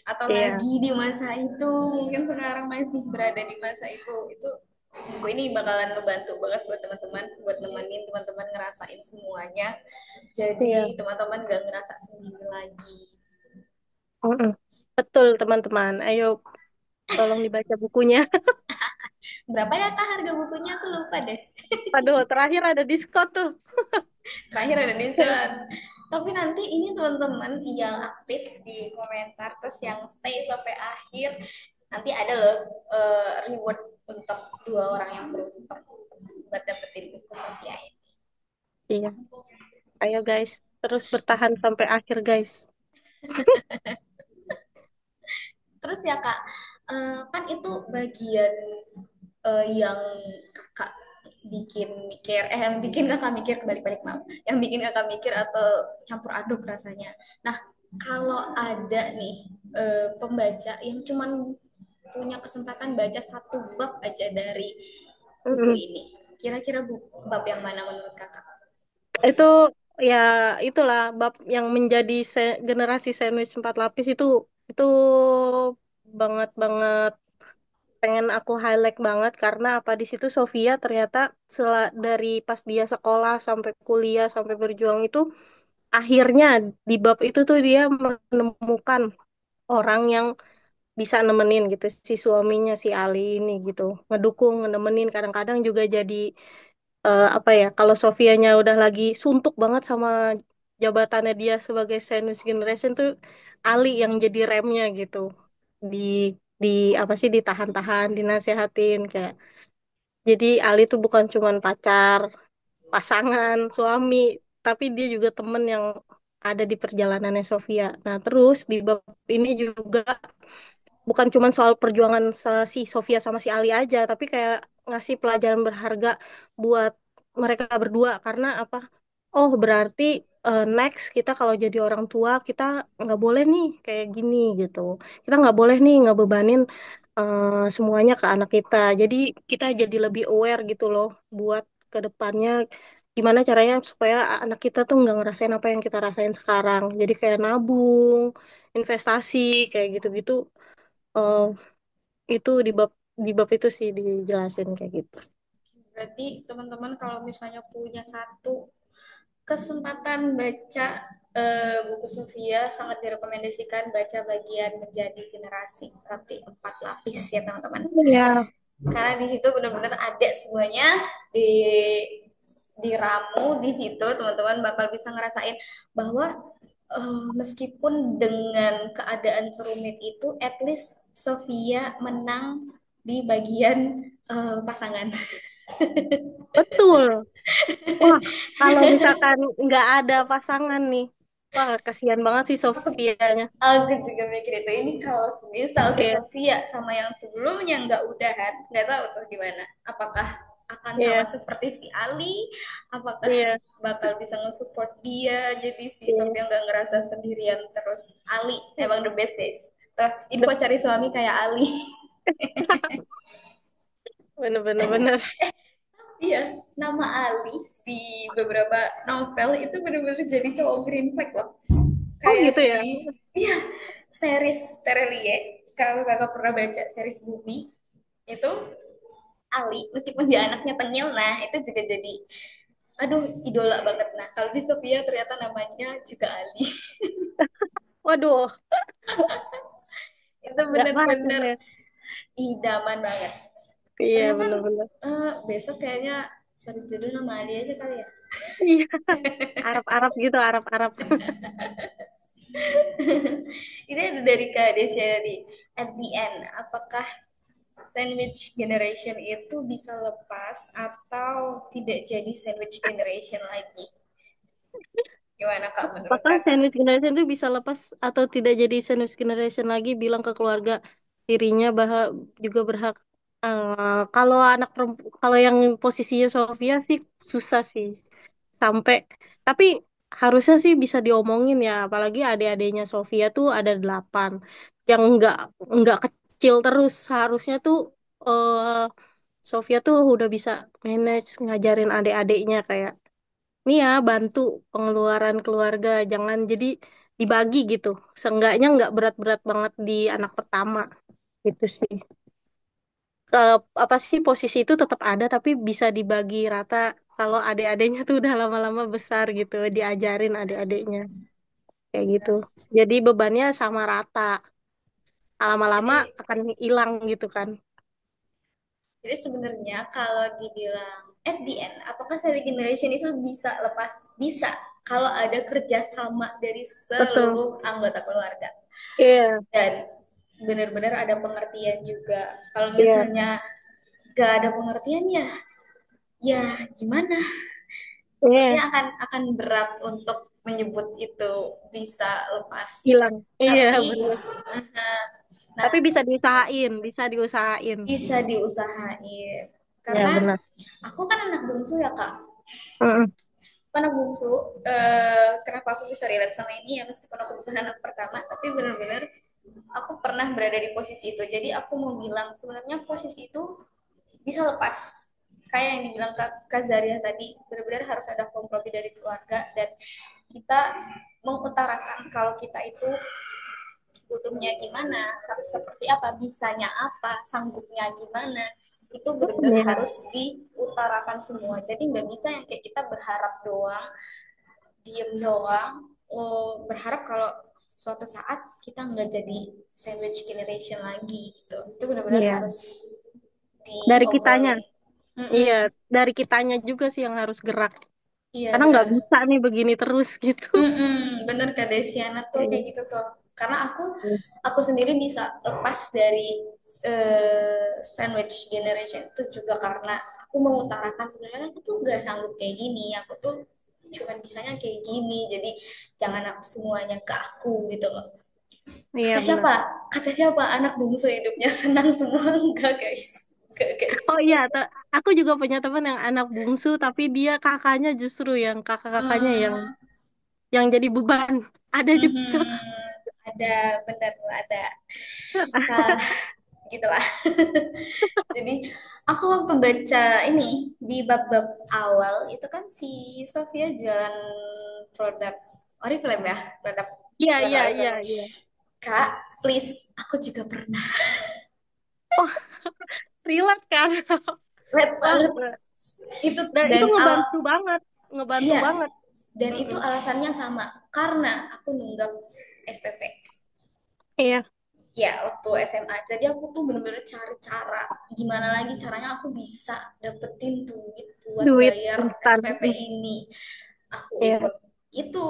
atau Iya, lagi di masa itu, mungkin sekarang masih berada di masa itu buku ini bakalan ngebantu banget buat teman-teman buat nemenin teman-teman ngerasain semuanya. iya. Jadi teman-teman gak ngerasa sendiri lagi. Mm-mm. Betul, teman-teman. Ayo, tolong dibaca bukunya. Berapa ya kak harga bukunya? Aku lupa deh. Aduh, terakhir ada diskon tuh. Terakhir ada diskon. Tapi nanti ini teman-teman yang aktif di komentar terus yang stay sampai akhir nanti ada loh reward untuk dua orang yang beruntung buat dapetin buku Sofia ini. Iya, ayo guys, terus bertahan sampai akhir guys. Terus ya kak, kan itu bagian yang kakak bikin mikir, yang bikin kakak mikir kebalik-balik maaf, yang bikin kakak mikir atau campur aduk rasanya. Nah, kalau ada nih pembaca yang cuman punya kesempatan baca satu bab aja dari buku Mm-mm. ini. Kira-kira bab yang mana menurut kakak? Itu ya itulah bab yang menjadi generasi sandwich empat lapis itu banget banget pengen aku highlight banget karena apa di situ Sofia ternyata dari pas dia sekolah sampai kuliah sampai berjuang itu akhirnya di bab itu tuh dia menemukan orang yang bisa nemenin gitu si suaminya si Ali ini gitu ngedukung nemenin kadang-kadang juga jadi apa ya kalau Sofianya udah lagi suntuk banget sama jabatannya dia sebagai sandwich generation tuh Ali yang jadi remnya gitu di di apa sih ditahan-tahan dinasehatin kayak jadi Ali tuh bukan cuman pacar pasangan suami tapi dia juga temen yang ada di perjalanannya Sofia. Nah terus di bab ini juga bukan cuma soal perjuangan si Sofia sama si Ali aja, tapi kayak ngasih pelajaran berharga buat mereka berdua karena apa? Oh berarti next kita kalau jadi orang tua kita nggak boleh nih kayak gini gitu. Kita nggak boleh nih ngebebanin semuanya ke anak kita. Jadi kita jadi lebih aware gitu loh buat ke depannya gimana caranya supaya anak kita tuh nggak ngerasain apa yang kita rasain sekarang. Jadi kayak nabung, investasi kayak gitu-gitu. eh, itu di bab itu sih dijelasin kayak gitu. Berarti teman-teman kalau misalnya punya satu kesempatan baca buku Sofia, sangat direkomendasikan baca bagian menjadi generasi berarti empat lapis ya teman-teman. Iya, Karena di situ benar-benar ada semuanya di diramu di situ teman-teman bakal bisa ngerasain bahwa meskipun dengan keadaan serumit itu at least Sofia menang di bagian pasangan. betul. Wah, kalau misalkan nggak ada pasangan nih, wah kasihan banget sih Aku Sofianya. aku juga mikir itu ini kalau misal si Iya, Sofia sama yang sebelumnya nggak udahan, nggak tahu tuh gimana. Apakah akan sama iya, seperti si Ali? Apakah iya, bakal bisa nge-support dia? Jadi si iya. Sofia nggak ngerasa sendirian terus. Ali emang the best is. Tuh, info cari suami kayak Ali. Bener-bener bener. Iya, nama Ali di beberapa novel itu benar-benar jadi cowok green flag loh. Oh Kayak gitu di ya. iya series Terelie, kalau kakak pernah baca series Bumi itu Ali meskipun dia anaknya tengil, nah itu juga jadi aduh idola banget. Nah kalau di Sofia ternyata namanya juga Ali. Waduh, Itu nggak wajar bener-bener ya. idaman banget. Iya, Ternyata bener-bener. besok kayaknya cari jodoh nama Ali aja kali ya. Iya, Arab-Arab gitu, Arab-Arab. Ini ada dari Kak Desya di at the end, apakah sandwich generation itu bisa lepas atau tidak jadi sandwich generation lagi? Gimana Kak menurut Apakah Kakak? sandwich generation itu bisa lepas atau tidak jadi sandwich generation lagi bilang ke keluarga dirinya bahwa juga berhak. Kalau anak perempuan, kalau yang posisinya Sofia sih susah sih sampai. Tapi harusnya sih bisa diomongin ya, apalagi adik-adiknya Sofia tuh ada 8 yang nggak kecil terus. Seharusnya tuh eh, Sofia tuh udah bisa manage ngajarin adik-adiknya kayak nih ya bantu pengeluaran keluarga jangan jadi dibagi gitu seenggaknya nggak berat-berat banget di anak pertama gitu sih. Ke apa sih posisi itu tetap ada tapi bisa dibagi rata kalau adik-adiknya tuh udah lama-lama besar gitu diajarin adik-adiknya kayak gitu jadi bebannya sama rata lama-lama Jadi akan hilang gitu kan. jadi sebenarnya kalau dibilang at the end, apakah sandwich generation itu bisa lepas? Bisa kalau ada kerjasama dari Betul, seluruh anggota keluarga iya, dan benar-benar ada pengertian juga. Kalau iya, misalnya gak ada pengertian ya, ya gimana? iya, Sepertinya akan berat untuk menyebut itu bisa lepas. hilang, iya Tapi bener. nah Tapi bisa diusahain, bisa diusahain. bisa diusahain. Ya Karena benar. aku kan anak bungsu ya Kak. Mm-mm. Aku anak bungsu, kenapa aku bisa relate sama ini ya meskipun aku bukan anak pertama, tapi benar-benar aku pernah berada di posisi itu. Jadi aku mau bilang sebenarnya posisi itu bisa lepas. Kayak yang dibilang Kak Zaria tadi, benar-benar harus ada kompromi dari keluarga dan kita mengutarakan kalau kita itu butuhnya gimana, harus seperti apa, bisanya apa, sanggupnya gimana, itu benar-benar Iya, harus diutarakan semua. Jadi nggak bisa yang kayak kita berharap doang, diem doang, berharap kalau suatu saat kita nggak jadi sandwich generation lagi gitu. Itu benar-benar iya. harus Dari kitanya, diobrolin. iya, Mm-mm. dari kitanya juga sih yang harus gerak. Iya Karena nggak benar. bisa nih begini terus gitu. Mm-mm, bener Kak Desiana tuh Iya. kayak gitu tuh. Karena aku sendiri bisa lepas dari sandwich generation itu juga karena aku mengutarakan sebenarnya aku tuh gak sanggup kayak gini. Aku tuh cuman bisanya kayak gini. Jadi jangan semuanya ke aku gitu loh. Iya Kata benar. siapa? Kata siapa anak bungsu hidupnya senang semua? Enggak guys. Enggak guys. Oh iya, aku juga punya teman yang anak bungsu, tapi dia kakaknya justru yang kakak-kakaknya Hmm, yang jadi beban. Ada juga. mhm. Ada bener ada. Nah, gitulah. Jadi aku waktu baca ini di bab-bab awal itu kan si Sofia jualan produk Oriflame ya, produk Iya, produk iya, iya, Oriflame. iya. Kak, please, aku juga pernah. Oh, relate kan? Red Wah, banget itu dan itu dan ngebantu banget, ngebantu iya banget. dan itu Mm-mm. alasannya sama karena aku nunggak SPP. Iya, Ya, waktu SMA. Jadi aku tuh bener-bener cari cara gimana lagi caranya aku bisa dapetin duit buat duit bayar instan. SPP Mm. ini. Aku Iya, ikut itu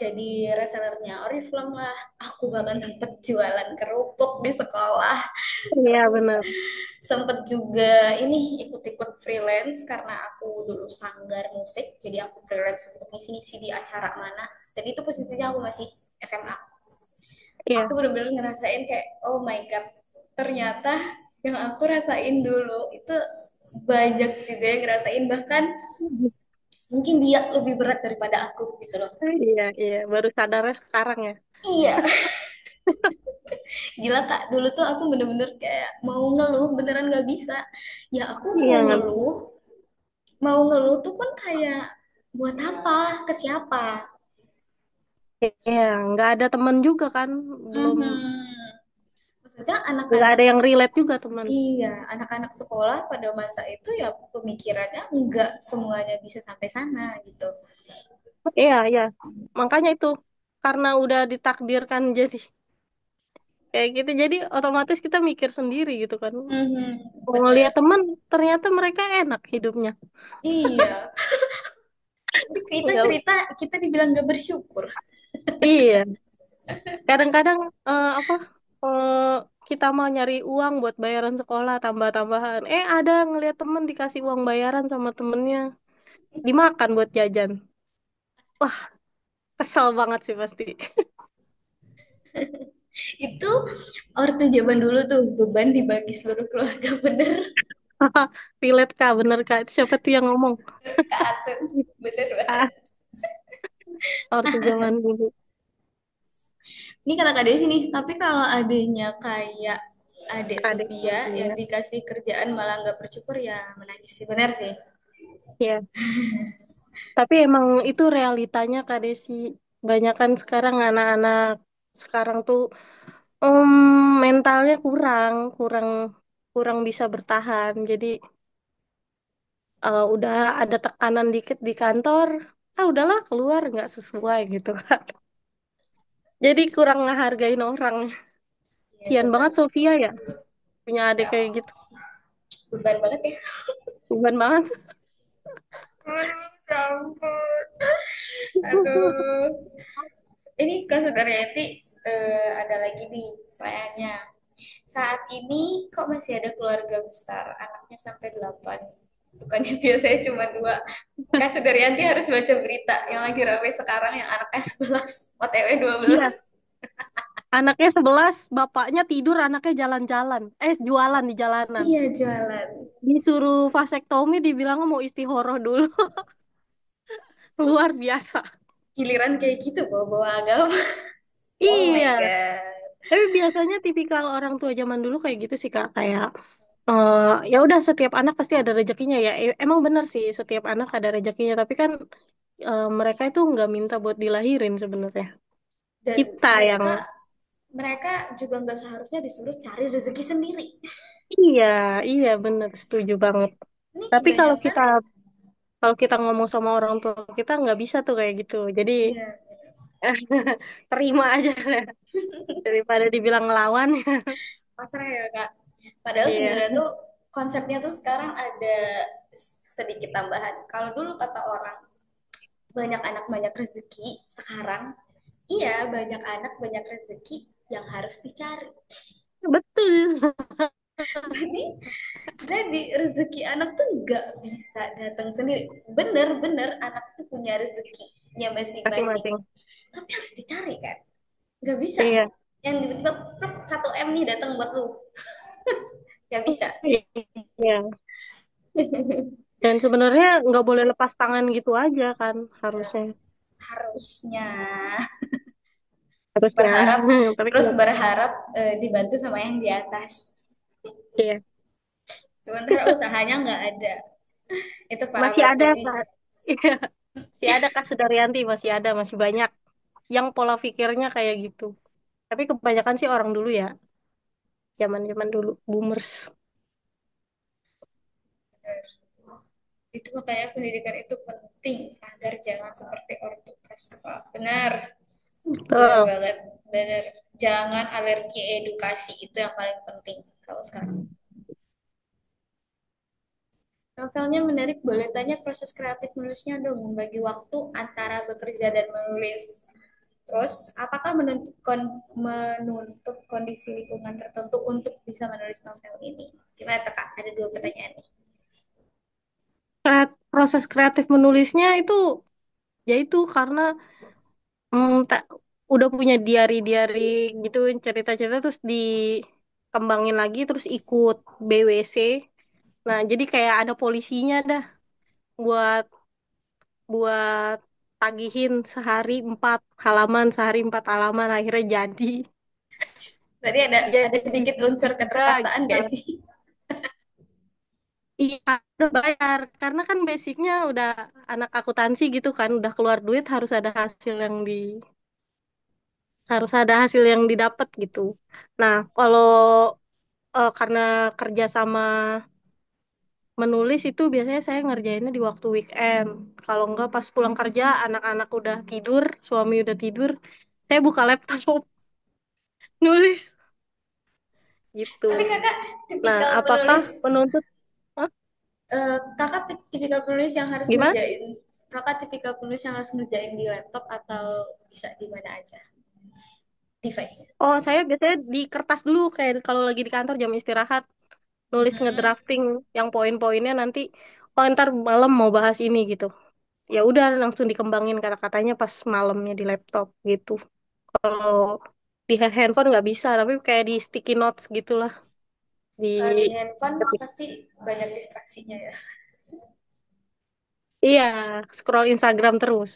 jadi resellernya Oriflame lah. Aku bahkan sempet jualan kerupuk di sekolah. iya Terus benar. sempet juga ini ikut-ikut freelance karena aku dulu sanggar musik. Jadi aku freelance untuk ngisi-ngisi di acara mana. Dan itu posisinya aku masih SMA. Aku Iya. bener-bener ngerasain kayak oh my god, ternyata yang aku rasain dulu itu banyak juga yang ngerasain, bahkan mungkin dia lebih berat daripada aku gitu loh. Iya, iya. Baru sadarnya sekarang ya. Iya, gila Kak, dulu tuh aku bener-bener kayak mau ngeluh beneran gak bisa. Ya aku Iya, mau ngeluh tuh pun kayak buat apa, ke siapa. iya. Nggak ada temen juga kan. Belum, Mhm. Maksudnya nggak anak-anak. ada yang relate juga teman. Iya, anak-anak sekolah pada masa itu ya pemikirannya enggak semuanya bisa sampai sana gitu. Iya, iya. Makanya itu. Karena udah ditakdirkan jadi kayak gitu. Jadi otomatis kita mikir sendiri gitu kan. Mhm, Mau ngeliat bener. teman, ternyata mereka enak hidupnya. Iya, tapi kita Enggak, cerita, kita dibilang gak bersyukur. iya. Kadang-kadang apa eh, kita mau nyari uang buat bayaran sekolah tambah-tambahan. Ada ngeliat temen dikasih uang bayaran sama temennya dimakan buat jajan. Wah, kesel banget sih pasti. Itu ortu zaman dulu tuh, beban dibagi seluruh keluarga, bener. Relate kak, bener kak. Itu siapa tuh yang ngomong? Kak Atun, bener Ah, banget. ortu zaman dulu. Ini kata Kak Desi nih, tapi kalau adanya kayak adik Kadek Sofia yang Sofia. dikasih kerjaan malah nggak bersyukur ya menangis sih, bener sih. Ya, tapi emang itu realitanya Kak Desi. Banyak kan sekarang anak-anak sekarang tuh mentalnya kurang, kurang, kurang bisa bertahan. Jadi udah ada tekanan dikit di kantor, udahlah keluar nggak sesuai gitu kan. Jadi kurang ngehargain orang. Iya Sian bener. banget Sofia ya, punya adik Ya, kayak gitu. beban banget ya. Beban banget. Aduh, ya ampun. Aduh. Ini Kak Sudaryati ada lagi nih pertanyaannya. Saat ini kok masih ada keluarga besar, anaknya sampai 8. Bukannya biasanya cuma 2. Kak Sudaryanti harus baca berita yang lagi ramai sekarang yang anaknya 11, OTW 12. Iya, anaknya 11, bapaknya tidur, anaknya jalan-jalan. Jualan di jalanan. Iya jualan. Disuruh vasektomi, dibilang mau istihoroh dulu. Luar biasa. Giliran kayak gitu bawa-bawa agama. Oh my Iya, God. Tapi biasanya tipikal orang tua zaman dulu kayak gitu sih Kak, kayak ya udah setiap anak pasti ada rezekinya ya. Emang bener sih setiap anak ada rezekinya, tapi kan mereka itu nggak minta buat dilahirin sebenarnya. Dan Kita yang mereka mereka juga nggak seharusnya disuruh cari rezeki sendiri. iya, iya bener, setuju banget. Ini Tapi kebanyakan, kalau kita ngomong sama orang tua kita nggak bisa tuh kayak gitu. Jadi iya, terima aja daripada dibilang ngelawan. pasrah ya Kak. Padahal Iya, sebenarnya tuh konsepnya tuh sekarang ada sedikit tambahan. Kalau dulu kata orang banyak anak banyak rezeki, sekarang iya banyak anak banyak rezeki yang harus dicari. betul. Jadi jadi rezeki anak tuh nggak bisa datang sendiri. Bener-bener anak tuh punya rezekinya masing-masing. Masing-masing. Tapi harus dicari kan. Nggak bisa. Iya. Yang tiba-tiba 1 M nih datang buat lu. Nggak bisa. Iya. Dan sebenarnya nggak boleh lepas tangan gitu aja kan Ya, harusnya. harusnya. Harusnya. Berharap, Tapi terus kalau berharap dibantu sama yang di atas. iya. Sementara usahanya nggak ada. Itu parah Masih banget. ada Jadi, Kak. Iya. Masih ada Kak Sudaryanti, masih ada, masih banyak yang pola pikirnya kayak gitu. Tapi kebanyakan sih orang dulu ya, zaman-zaman dulu, boomers. itu makanya pendidikan itu penting agar jangan seperti ortu keras kepala. Benar, benar Betul. banget, benar. Jangan alergi edukasi itu yang paling penting kalau sekarang. Novelnya menarik, boleh tanya proses kreatif menulisnya dong, membagi waktu antara bekerja dan menulis. Terus, apakah menuntut kondisi lingkungan tertentu untuk bisa menulis novel ini? Gimana tuh, Kak? Ada 2 pertanyaan nih. Proses kreatif menulisnya itu, yaitu karena udah punya diary-diary gitu, cerita-cerita terus dikembangin lagi, terus ikut BWC. Nah, jadi kayak ada polisinya dah buat buat tagihin sehari 4 halaman akhirnya Berarti ada jadi sedikit unsur juga keterpaksaan gitu. gak sih? Iya, udah bayar karena kan basicnya udah anak akuntansi gitu kan, udah keluar duit harus ada hasil yang didapat gitu. Nah, kalau karena kerja sama menulis itu biasanya saya ngerjainnya di waktu weekend. Kalau enggak pas pulang kerja, anak-anak udah tidur, suami udah tidur, saya buka laptop nulis gitu. Tapi kakak Nah, tipikal apakah penulis, menuntut? Hah? kakak tipikal penulis yang harus Gimana? ngerjain, kakak tipikal penulis yang harus ngerjain di laptop atau bisa di mana aja device-nya? Oh, saya biasanya di kertas dulu kayak kalau lagi di kantor jam istirahat nulis Mhm. ngedrafting yang poin-poinnya nanti oh ntar malam mau bahas ini gitu. Ya udah langsung dikembangin kata-katanya pas malamnya di laptop gitu. Kalau di handphone nggak bisa, tapi kayak di sticky notes gitulah di Kalau di handphone mah ketik. pasti banyak distraksinya ya. Iya, scroll Instagram terus.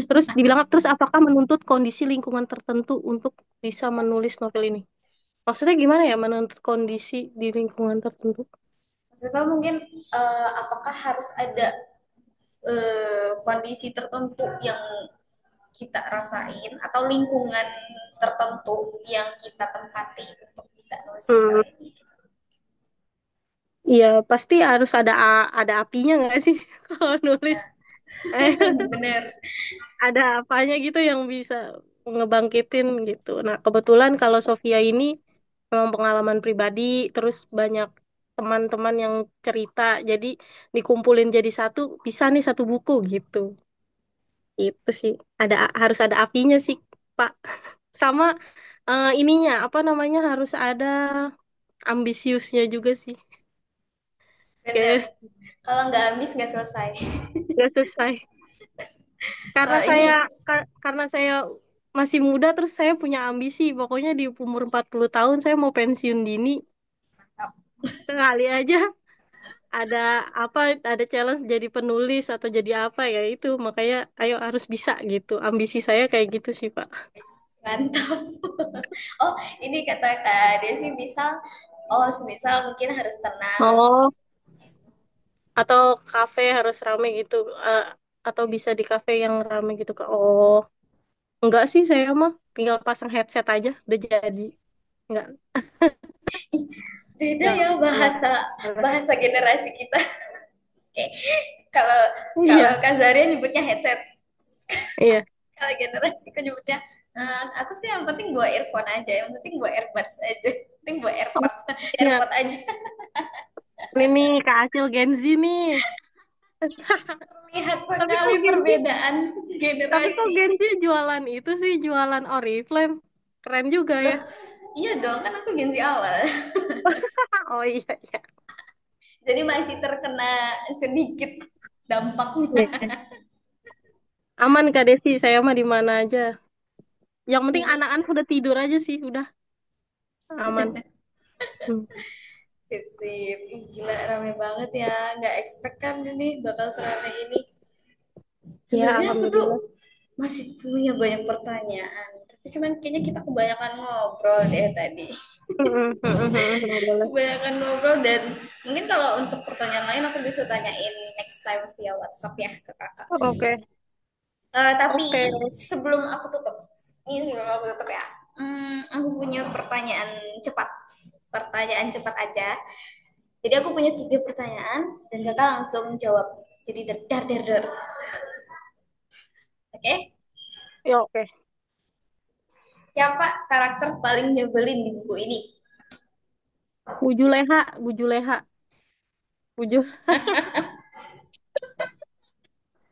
Terus dibilang terus apakah menuntut kondisi lingkungan tertentu untuk bisa menulis novel ini? Maksudnya gimana ya menuntut kondisi di lingkungan tertentu? Maksudnya mungkin apakah harus ada kondisi tertentu yang kita rasain atau lingkungan tertentu yang kita tempati untuk bisa nulis novel Hmm, ini? iya pasti harus ada apinya nggak sih kalau nulis? Bener. Ada apanya gitu yang bisa ngebangkitin gitu. Nah, kebetulan kalau Sofia ini memang pengalaman pribadi, terus banyak teman-teman yang cerita, jadi dikumpulin jadi satu, bisa nih satu buku gitu. Itu sih, harus ada apinya sih, Pak. Sama ininya, apa namanya, harus ada ambisiusnya juga sih. Bener. Kayak Kalau nggak habis nggak selesai. nggak selesai. Karena Kalau saya ini karena saya masih muda terus saya punya ambisi pokoknya di umur 40 tahun saya mau pensiun dini sekali aja ada apa ada challenge jadi penulis atau jadi apa ya itu makanya ayo harus bisa gitu ambisi saya kayak gitu sih Pak. Mantap. Oh, ini kata Kak Desi misal, oh semisal mungkin harus tenang. Oh, atau kafe harus rame gitu. eh, atau bisa di kafe yang rame gitu Kak. Oh, enggak sih saya mah tinggal pasang headset aja udah jadi. Enggak, Beda enggak, ya enggak. bahasa Enggak. bahasa generasi kita. Oke. Kalau kalau Iya, Kak Zaria nyebutnya headset, iya, kalau generasi aku nyebutnya aku sih yang penting bawa earphone aja, yang penting bawa earbuds aja, yang penting bawa oh, airpod iya. airpod aja. Ini nih Kak Acil Gen Z nih. Lihat Tapi sekali kok Gen Z, perbedaan tapi kok generasi. Gen Z jualan itu sih, jualan Oriflame. Keren juga ya. Loh, iya dong, kan aku Gen Z awal. Oh iya, iya. Jadi masih terkena sedikit dampaknya. Iya. Aman Kak Desi, saya mah di mana aja. Yang penting Ih, anak-anak udah tidur aja sih, udah aman. Hmm. sip sip. Ih, gila rame banget ya. Nggak expect kan ini bakal serame ini. Ya, Sebenarnya aku tuh alhamdulillah. masih punya banyak pertanyaan. Tapi cuman kayaknya kita kebanyakan ngobrol deh tadi. Boleh. Kebanyakan ngobrol dan mungkin kalau untuk pertanyaan lain aku bisa tanyain next time via WhatsApp ya ke kakak. Oke, Tapi oke. sebelum aku tutup, ini sebelum aku tutup ya, aku punya pertanyaan cepat. Pertanyaan cepat aja. Jadi aku punya 3 pertanyaan dan kakak langsung jawab. Jadi dar dar dar. Oke? Ya, oke. Siapa karakter paling nyebelin di buku ini? Buju Leha, Buju Leha, Buju.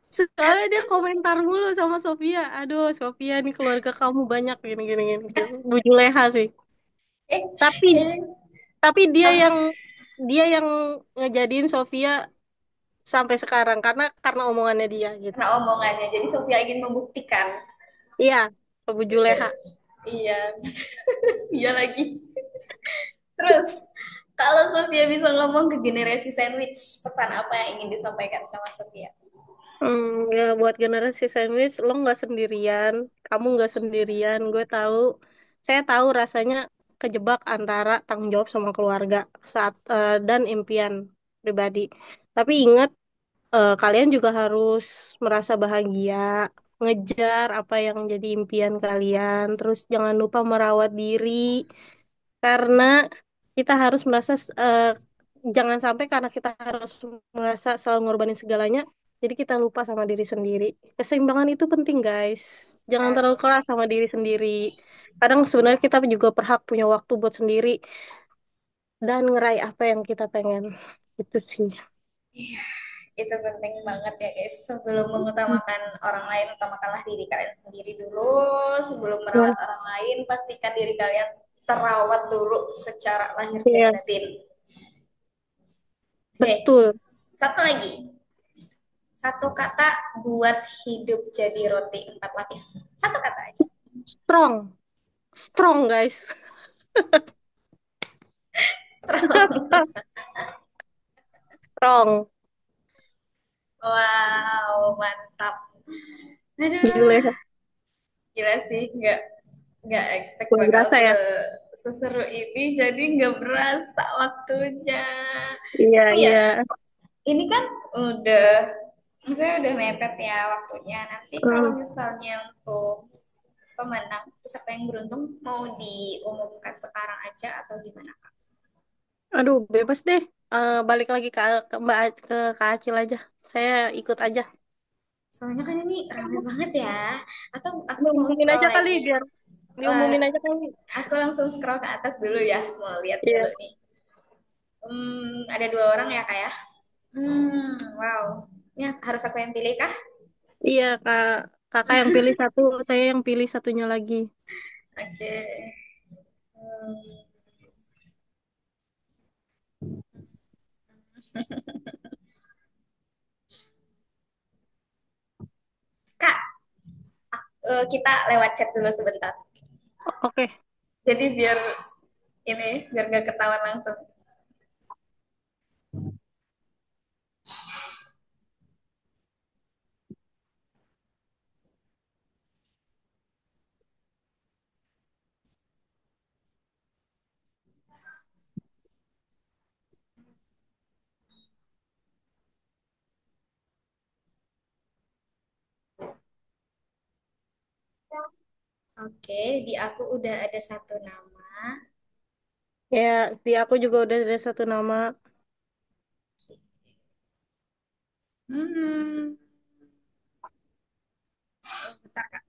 Soalnya dia komentar mulu sama Sofia. Aduh, Sofia nih keluarga kamu banyak gini gini gini. Gitu. Buju Leha sih. Eh, Tapi kayaknya tapi apa? dia yang ngejadiin Sofia sampai sekarang karena omongannya dia gitu. Karena omongannya. Jadi Sofia ingin membuktikan. Iya, ke Bu Juleha. Iya, iya lagi. Terus, kalau Sofia bisa ngomong ke generasi sandwich, pesan apa yang ingin disampaikan sama Sofia? Ya buat generasi sandwich, lo nggak sendirian, kamu nggak sendirian. Saya tahu rasanya kejebak antara tanggung jawab sama keluarga dan impian pribadi. Tapi ingat, kalian juga harus merasa bahagia, ngejar apa yang jadi impian kalian. Terus jangan lupa merawat diri, karena kita harus jangan sampai karena kita harus merasa selalu ngorbanin segalanya, jadi kita lupa sama diri sendiri. Keseimbangan itu penting, guys. Jangan terlalu keras sama diri sendiri. Kadang sebenarnya kita juga berhak punya waktu buat sendiri dan ngeraih apa yang kita pengen. Itu sih. Itu penting banget ya guys. Sebelum mengutamakan orang lain, utamakanlah diri kalian sendiri dulu. Sebelum Ya, merawat orang lain, pastikan diri kalian terawat dulu secara lahir dan iya, batin. Oke, betul. satu lagi. Satu kata buat hidup jadi roti 4 lapis. Satu kata aja. Strong. Strong, guys. Strong. Strong. Wow, mantap. Aduh, Juleha. gila sih, nggak expect Gak bakal berasa ya? seseru ini, jadi nggak berasa waktunya. Iya, Oh ya, iya. ini kan udah, saya udah mepet ya waktunya. Nanti kalau Hmm. misalnya untuk pemenang peserta yang beruntung mau diumumkan sekarang aja atau gimana Kak? Aduh, bebas deh. Balik lagi ke Kak Acil aja. Saya ikut aja. Soalnya kan ini rame banget ya. Atau aku mau Diumumin scroll aja kali, lagi. biar Wah, diumumin aja kali. aku langsung scroll ke atas dulu ya, mau lihat dulu Iya, nih. Ada 2 orang ya kak ya. Wow. Ya harus aku yang pilih kah? iya kak. Kakak yang pilih satu, saya yang pilih satunya lagi. Oke. Hmm, Kak, kita lewat chat dulu sebentar. Oke, Jadi biar nggak ketahuan langsung. Oke, di aku udah ada satu nama. Ya, di aku juga udah ada satu nama. Hmm, bentar Kak.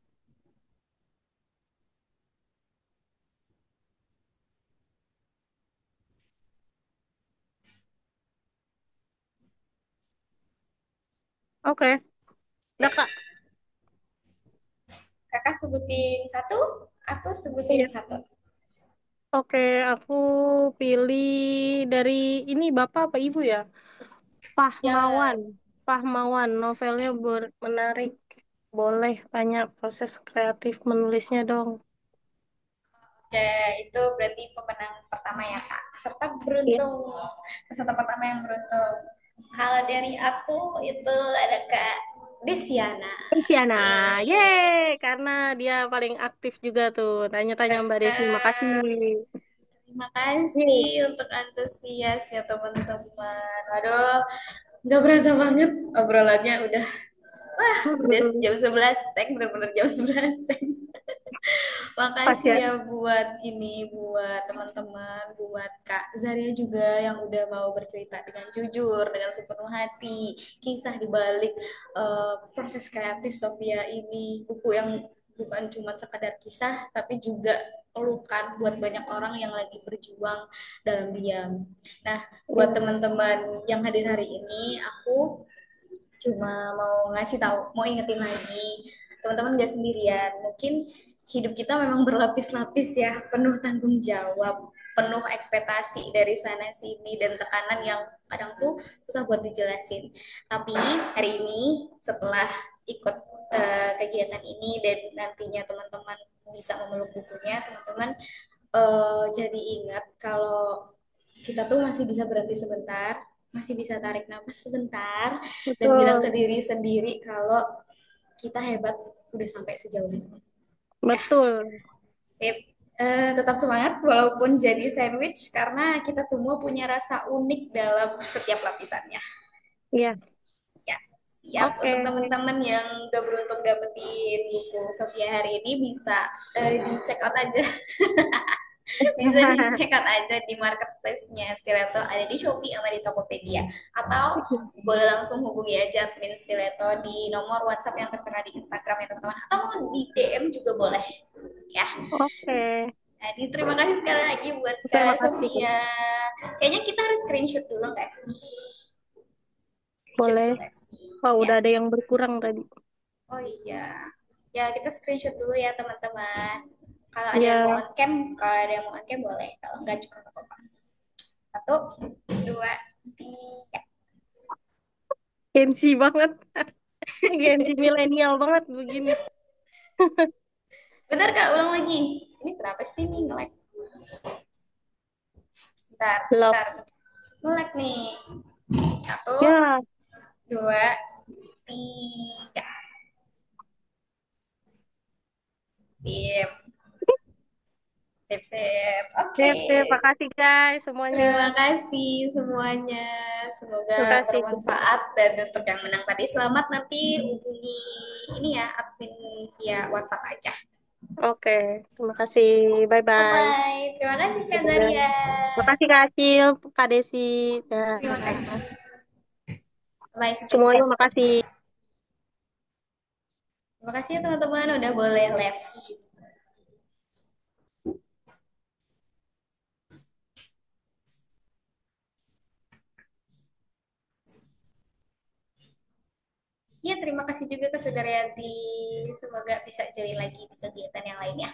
Oke, udah Kak. Kakak sebutin satu, aku sebutin Iya. satu. Oke, aku pilih dari ini Bapak apa Ibu ya? Jangan. Pahmawan. Pahmawan, novelnya menarik. Boleh tanya proses kreatif menulisnya dong. Oke, itu berarti pemenang pertama ya Kak. Peserta Iya. beruntung. Peserta pertama yang beruntung. Kalau dari aku itu ada Kak Desiana. Tiana, Yeay. yeay, karena dia paling aktif juga tuh. Tanya-tanya Mbak Desi, makasih. Benar. Terima kasih Yeay. untuk antusiasnya teman-teman. Waduh, nggak berasa banget obrolannya udah jam 11 teng, bener-bener jam 11 teng. Pas Makasih ya. ya buat teman-teman, buat Kak Zaria juga yang udah mau bercerita dengan jujur, dengan sepenuh hati, kisah di balik proses kreatif Sophia ini, buku yang bukan cuma sekadar kisah, tapi juga pelukan buat banyak orang yang lagi berjuang dalam diam. Nah, buat Iya. teman-teman yang hadir hari ini, aku cuma mau ngasih tahu, mau ingetin lagi, teman-teman gak sendirian. Mungkin hidup kita memang berlapis-lapis ya, penuh tanggung jawab, penuh ekspektasi dari sana sini dan tekanan yang kadang tuh susah buat dijelasin. Tapi hari ini setelah ikut kegiatan ini dan nantinya teman-teman bisa memeluk bukunya, teman-teman jadi ingat kalau kita tuh masih bisa berhenti sebentar, masih bisa tarik nafas sebentar, dan bilang ke Betul, diri sendiri kalau kita hebat udah sampai sejauh ini. Ya, betul. sip. Tetap semangat walaupun jadi sandwich karena kita semua punya rasa unik dalam setiap lapisannya. Iya, Ya, siap oke. untuk teman-teman yang gak beruntung dapetin buku Sofia hari ini bisa di check out aja. Bisa di-check out aja di marketplace-nya Stiletto, ada di Shopee sama di Tokopedia, atau boleh langsung hubungi aja admin Stiletto di nomor WhatsApp yang tertera di Instagram ya teman-teman, atau mau di DM juga boleh ya. Oke, Jadi terima kasih sekali lagi buat terima Kak kasih. Sofia. Kayaknya kita harus screenshot dulu nggak sih? Screenshot Boleh. dulu nggak sih? Wah, Ya. udah ada yang berkurang tadi. Oh iya. Ya kita screenshot dulu ya teman-teman. Kalau ada yang mau Ya, on cam, kalau ada yang mau on cam boleh. Kalau nggak juga nggak apa-apa. Satu, dua, tiga. Gen Z banget. Gen Z milenial banget begini. Bentar Kak, ulang lagi. Ini kenapa sih nih nge-lag? Bentar, Lock. bentar. Nge-lag nih. Satu, Ya, dua, tiga. Sip, sip, sip. Oke. sip, sip. Makasih guys semuanya. Terima kasih semuanya. Semoga Terima kasih. bermanfaat dan untuk yang menang tadi selamat nanti hubungi ini ya admin via WhatsApp aja. Oke, terima kasih. Bye Bye-bye. bye. Terima kasih Kak Dadah. Zaria. Makasih Kak Acil, Kak Desi. Terima kasih. Dah. Bye, sampai Semuanya jumpa. makasih. Terima kasih ya teman-teman udah boleh live. Ya, terima kasih juga ke Saudara Yanti. Semoga bisa join lagi di kegiatan yang lainnya.